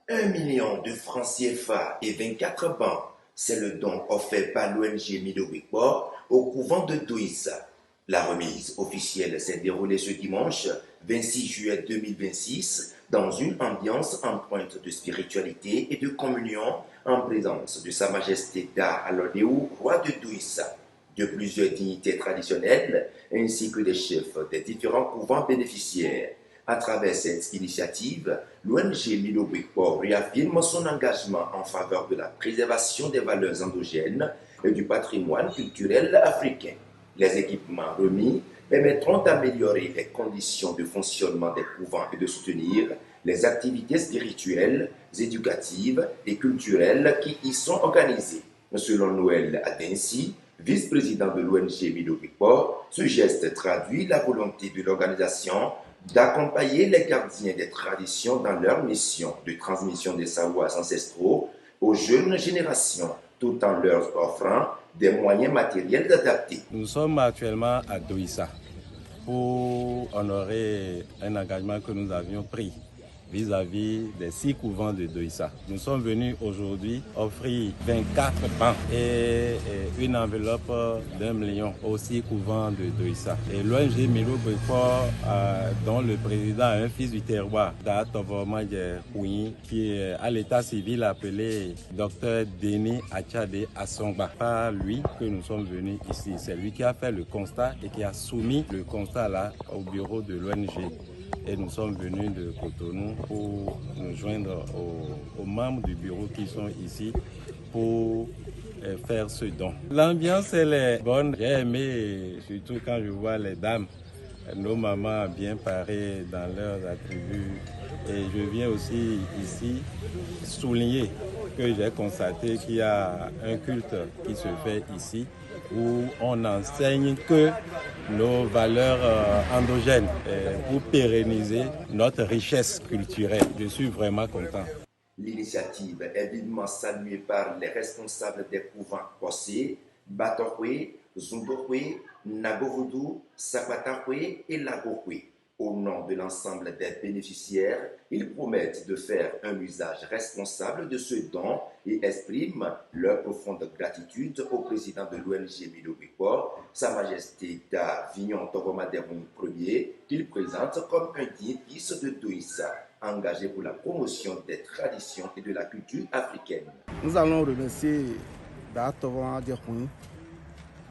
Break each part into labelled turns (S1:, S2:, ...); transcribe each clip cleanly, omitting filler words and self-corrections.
S1: 1 million de francs CFA et 24 bancs, c'est le don offert par l'ONG Midowikpo au couvent de Douissa. La remise officielle s'est déroulée ce dimanche 26 juillet 2026 dans une ambiance empreinte de spiritualité et de communion en présence de Sa Majesté Da Alodéou, roi de Douissa, de plusieurs dignités traditionnelles ainsi que des chefs des différents couvents bénéficiaires. À travers cette initiative, l'ONG Midowikpo réaffirme son engagement en faveur de la préservation des valeurs endogènes et du patrimoine culturel africain. Les équipements remis permettront d'améliorer les conditions de fonctionnement des couvents et de soutenir les activités spirituelles, éducatives et culturelles qui y sont organisées. Selon Noël Adensi, vice-président de l'ONG Midowikpo, ce geste traduit la volonté de l'organisation d'accompagner les gardiens des traditions dans leur mission de transmission des savoirs ancestraux aux jeunes générations, tout en leur offrant des moyens matériels adaptés.
S2: Nous sommes actuellement à Douissa pour honorer un engagement que nous avions pris vis-à-vis des 6 couvents de Douissa. Nous sommes venus aujourd'hui offrir 24 bancs et une enveloppe d'1 million aux 6 couvents de Douissa. Et l'ONG Midowikpo, dont le président est un fils du terroir, qui est à l'état civil appelé Dr Denis Achade Assongba. Par lui que nous sommes venus ici. C'est lui qui a fait le constat et qui a soumis le constat là au bureau de l'ONG. Et nous sommes venus de Cotonou pour nous joindre aux membres du bureau qui sont ici pour faire ce don. L'ambiance elle est bonne. J'ai aimé, surtout quand je vois les dames, nos mamans bien parées dans leurs attributs. Et je viens aussi ici souligner que j'ai constaté qu'il y a un culte qui se fait ici où on enseigne que nos valeurs endogènes pour pérenniser notre richesse culturelle. Je suis vraiment content.
S1: L'initiative est vivement saluée par les responsables des couvents Kossé, Batokwe, Zundokwe, Nagovodou, Sakwatakwe et Lagokwe. Au nom de l'ensemble des bénéficiaires, ils promettent de faire un usage responsable de ce don et expriment leur profonde gratitude au président de l'ONG Midowikpo, Sa Majesté Da Vignon Togomaderoun Ier, qu'il présente comme un digne fils de Douissa, engagé pour la promotion des traditions et de la culture africaine.
S3: Nous allons remercier Da Togomaderoun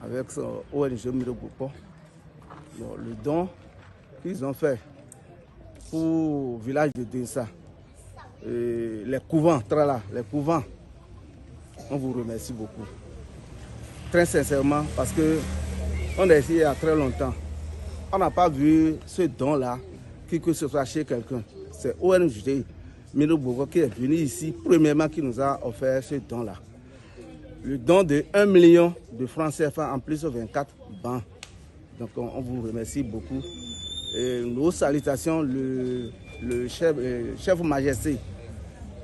S3: avec son ONG Midowikpo. Le don qu'ils ont fait pour le village de Douissa, les couvents, on vous remercie beaucoup. Très sincèrement, parce qu'on est ici il y a très longtemps. On n'a pas vu ce don-là, qui que ce soit chez quelqu'un. C'est ONG Midowikpo qui est venu ici, premièrement, qui nous a offert ce don-là. Le don de 1 million de francs CFA en plus de 24 bancs. Donc on vous remercie beaucoup. Et nos salutations, le chef majesté,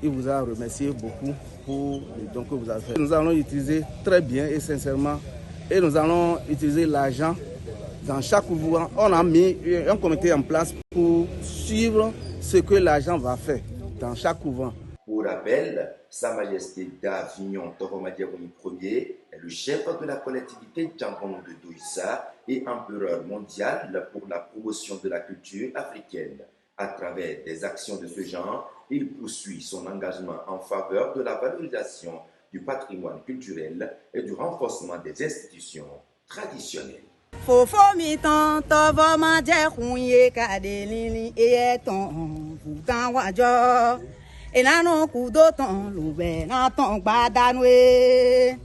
S3: il vous a remercié beaucoup pour le don que vous avez fait. Nous allons utiliser très bien et sincèrement, et nous allons utiliser l'argent dans chaque couvent. On a mis un comité en place pour suivre ce que l'argent va faire dans chaque couvent.
S1: Pour rappel, Sa Majesté Da Vignon Togomaderoun Ier est le chef de la collectivité Djambon de Douissa et empereur mondial pour la promotion de la culture africaine. À travers des actions de ce genre, il poursuit son engagement en faveur de la valorisation du patrimoine culturel et du renforcement des institutions traditionnelles.
S4: Enano kudo ton lube na ton gbadanwe.